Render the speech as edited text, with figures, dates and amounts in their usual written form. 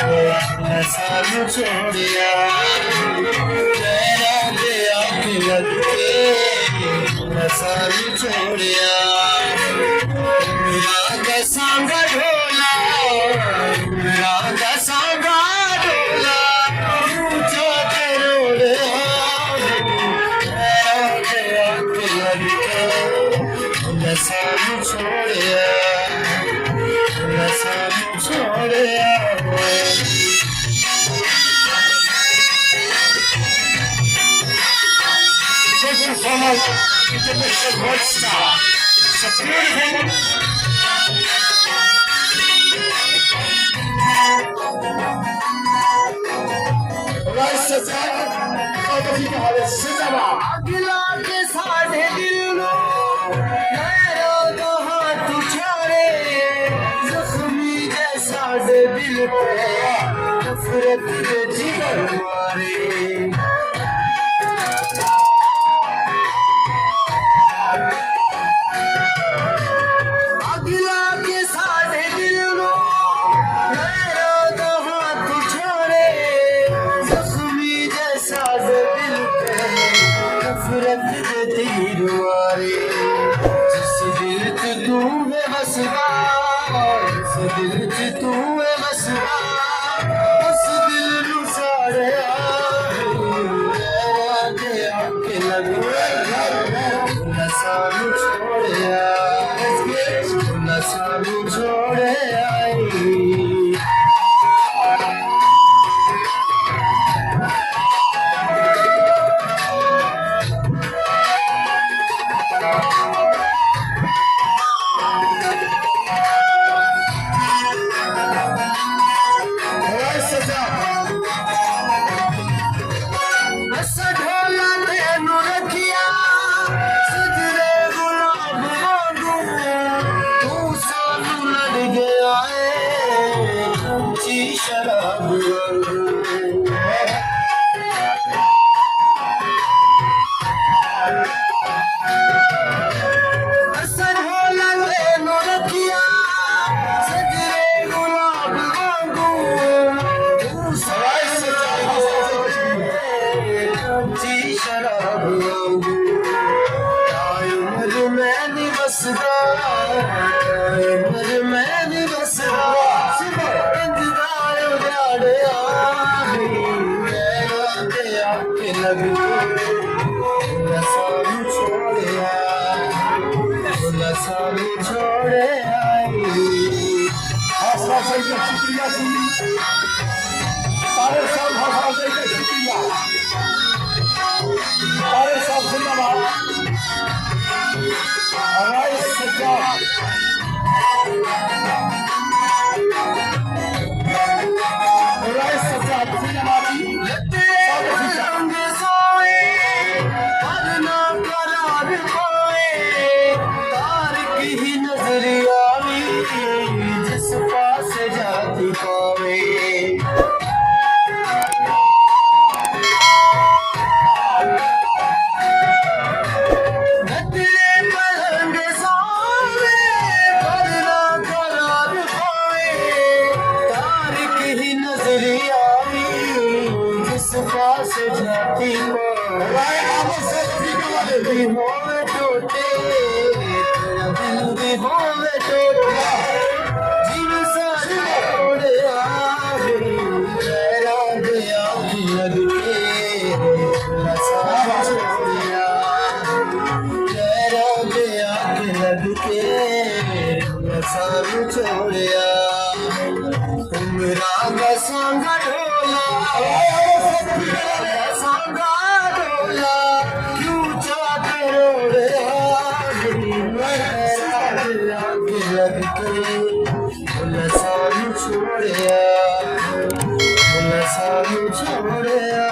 सानू छोड़िया पैरों दे आँख लग के सानू छोड़िया मेरा दसांगा ढोला मेरा दसांगा ढोला ऊंचा करोड़िया पैरों दे आँख लग के सानू छोड़िया सानू छोड़िया So much international world star. It's a beautiful. Right, अगला के साढ़े दिलों मेरा तो हाथ उछाले जख्मी जैसा दिल पे नफरत के जिगर मारे जिस दिल च तू है बसदा जिस दिल च तू है बसदा उस दिल नू साड़िया ते आके लग सानू छोड़िया सानू छोड़िया शराब असर हो लगे नो रखिया सजरे गुलाब वांगू तू सवाई सच्ची शराब वांगू उम्र में नहीं बसदा उम्र में नहीं बसदा लग सानू छोड़िया सानू छोड़े आई हौसला से शुक्रिया सारे सब हौसला से शुक्रिया सारे सब जिंदाबाद हमारे सच्चा जिस पास जाती पावे नदरे पलंग सामने बदला करार पाए तारिक ही नजरी आई जिस पास जाती पावे भी होवे टूटे दिल भी होवे टूटा जीव सारी छोड़िया पैरों दे आँख लग के सानू छोड़िया पैरों दे आँख लग के सानू छोड़िया मेरा दसांगा ढोला दसांगा ढोला क्यों चाहते रोड़िया लग के सानू छोड़िया सानू छोड़िया